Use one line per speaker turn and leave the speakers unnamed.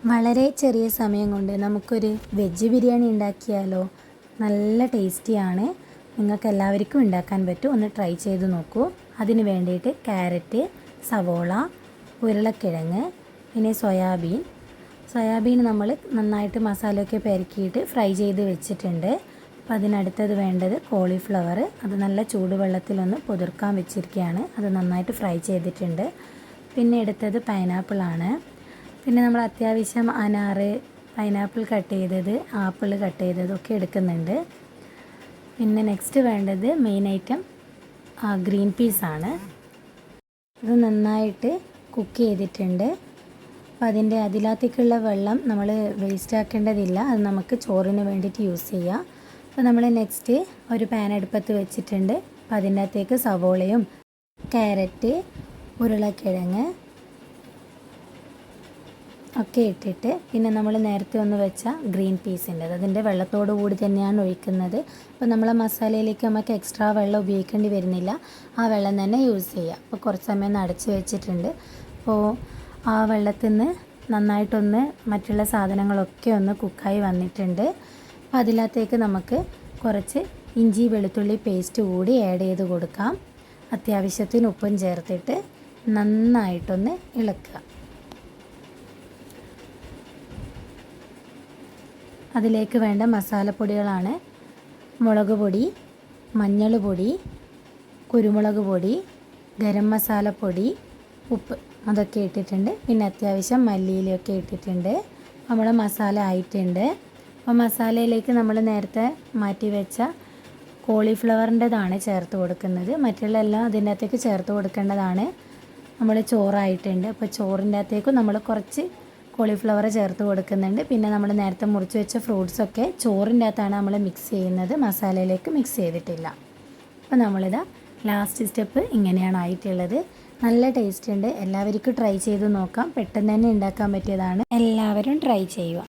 വളരെ ചെറിയ സമയം കൊണ്ട് നമുക്കൊരു വെജ് ബിരിയാണി ഉണ്ടാക്കിയാലോ. നല്ല ടേസ്റ്റിയാണ്. നിങ്ങൾക്ക് എല്ലാവർക്കും ഉണ്ടാക്കാൻ പറ്റും. ഒന്ന് ട്രൈ ചെയ്ത് നോക്കൂ. അതിന് വേണ്ടിയിട്ട് ക്യാരറ്റ്, സവോള, ഉരുളക്കിഴങ്ങ്, പിന്നെ സോയാബീൻ നമ്മൾ നന്നായിട്ട് മസാലയൊക്കെ പെരക്കിയിട്ട് ഫ്രൈ ചെയ്ത് വെച്ചിട്ടുണ്ട്. അപ്പോൾ അതിനടുത്തത് വേണ്ടത് കോളിഫ്ലവർ. അത് നല്ല ചൂടുവെള്ളത്തിലൊന്ന് കുതിർക്കാൻ വെച്ചിരിക്കുകയാണ്. അത് നന്നായിട്ട് ഫ്രൈ ചെയ്തിട്ടുണ്ട്. പിന്നെ എടുത്തത് പൈനാപ്പിളാണ്. പിന്നെ നമ്മൾ അത്യാവശ്യം അനാറ്, പൈനാപ്പിൾ കട്ട് ചെയ്തത്, ആപ്പിൾ കട്ട് ചെയ്തതൊക്കെ എടുക്കുന്നുണ്ട്. പിന്നെ നെക്സ്റ്റ് വേണ്ടത് മെയിൻ ഐറ്റം ഗ്രീൻ പീസാണ്. ഇത് നന്നായിട്ട് കുക്ക് ചെയ്തിട്ടുണ്ട്. അപ്പോൾ അതിനകത്തേക്കുള്ള വെള്ളം നമ്മൾ വേസ്റ്റ് ആക്കേണ്ടതില്ല. അത് നമുക്ക് ചോറിന് വേണ്ടിയിട്ട് യൂസ് ചെയ്യാം. അപ്പോൾ നമ്മൾ നെക്സ്റ്റ് ഒരു പാൻ അടുപ്പത്ത് വെച്ചിട്ടുണ്ട്. അപ്പോൾ അതിൻ്റെ അകത്തേക്ക് സവോളയും ക്യാരറ്റ്, ഉരുളക്കിഴങ്ങ് ഒക്കെ ഇട്ടിട്ട് പിന്നെ നമ്മൾ നേരത്തെ ഒന്ന് വെച്ച ഗ്രീൻ പീസ് ഉണ്ട്, അതിൻ്റെ വെള്ളത്തോടു കൂടി തന്നെയാണ് ഒഴിക്കുന്നത്. അപ്പോൾ നമ്മളെ മസാലയിലേക്ക് നമുക്ക് എക്സ്ട്രാ വെള്ളം ഉപയോഗിക്കേണ്ടി വരുന്നില്ല. ആ വെള്ളം തന്നെ യൂസ് ചെയ്യുക. അപ്പോൾ കുറച്ച് സമയം അടച്ച് വെച്ചിട്ടുണ്ട്. അപ്പോൾ ആ വെള്ളത്തിൽ നിന്ന് നന്നായിട്ടൊന്ന് മറ്റുള്ള സാധനങ്ങളൊക്കെ ഒന്ന് കുക്കായി വന്നിട്ടുണ്ട്. അപ്പോൾ അതിനകത്തേക്ക് നമുക്ക് കുറച്ച് ഇഞ്ചി വെളുത്തുള്ളി പേസ്റ്റ് കൂടി ആഡ് ചെയ്ത് കൊടുക്കാം. അത്യാവശ്യത്തിന് ഉപ്പും ചേർത്തിട്ട് നന്നായിട്ടൊന്ന് ഇളക്കുക. അതിലേക്ക് വേണ്ട മസാലപ്പൊടികളാണ് മുളക് പൊടി, മഞ്ഞൾ പൊടി, കുരുമുളക് പൊടി, ഗരം മസാലപ്പൊടി, ഉപ്പ് അതൊക്കെ ഇട്ടിട്ടുണ്ട്. പിന്നെ അത്യാവശ്യം മല്ലിയിലൊക്കെ ഇട്ടിട്ടുണ്ട്. നമ്മുടെ മസാല ആയിട്ടുണ്ട്. അപ്പോൾ മസാലയിലേക്ക് നമ്മൾ നേരത്തെ മാറ്റി വെച്ച കോളിഫ്ലവറിൻ്റെതാണ് ചേർത്ത് കൊടുക്കുന്നത്. മറ്റുള്ള എല്ലാം അതിൻ്റെ അകത്തേക്ക് ചേർത്ത് കൊടുക്കേണ്ടതാണ്. നമ്മൾ ചോറായിട്ടുണ്ട്. അപ്പോൾ ചോറിൻ്റെ അകത്തേക്ക് നമ്മൾ കുറച്ച് കോളിഫ്ലവർ ചേർത്ത് കൊടുക്കുന്നുണ്ട്. പിന്നെ നമ്മൾ നേരത്തെ മുറിച്ച് വെച്ച ഫ്രൂട്ട്സൊക്കെ ചോറിൻ്റെ അകത്താണ് നമ്മൾ മിക്സ് ചെയ്യുന്നത്, മസാലയിലേക്ക് മിക്സ് ചെയ്തിട്ടില്ല. അപ്പോൾ നമ്മളിതാ ലാസ്റ്റ് സ്റ്റെപ്പ് ഇങ്ങനെയാണ് ആയിട്ടുള്ളത്. നല്ല ടേസ്റ്റ് ഉണ്ട്. എല്ലാവർക്കും ട്രൈ ചെയ്ത് നോക്കാം. പെട്ടെന്ന് തന്നെ ഉണ്ടാക്കാൻ പറ്റിയതാണ്. എല്ലാവരും ട്രൈ ചെയ്യുക.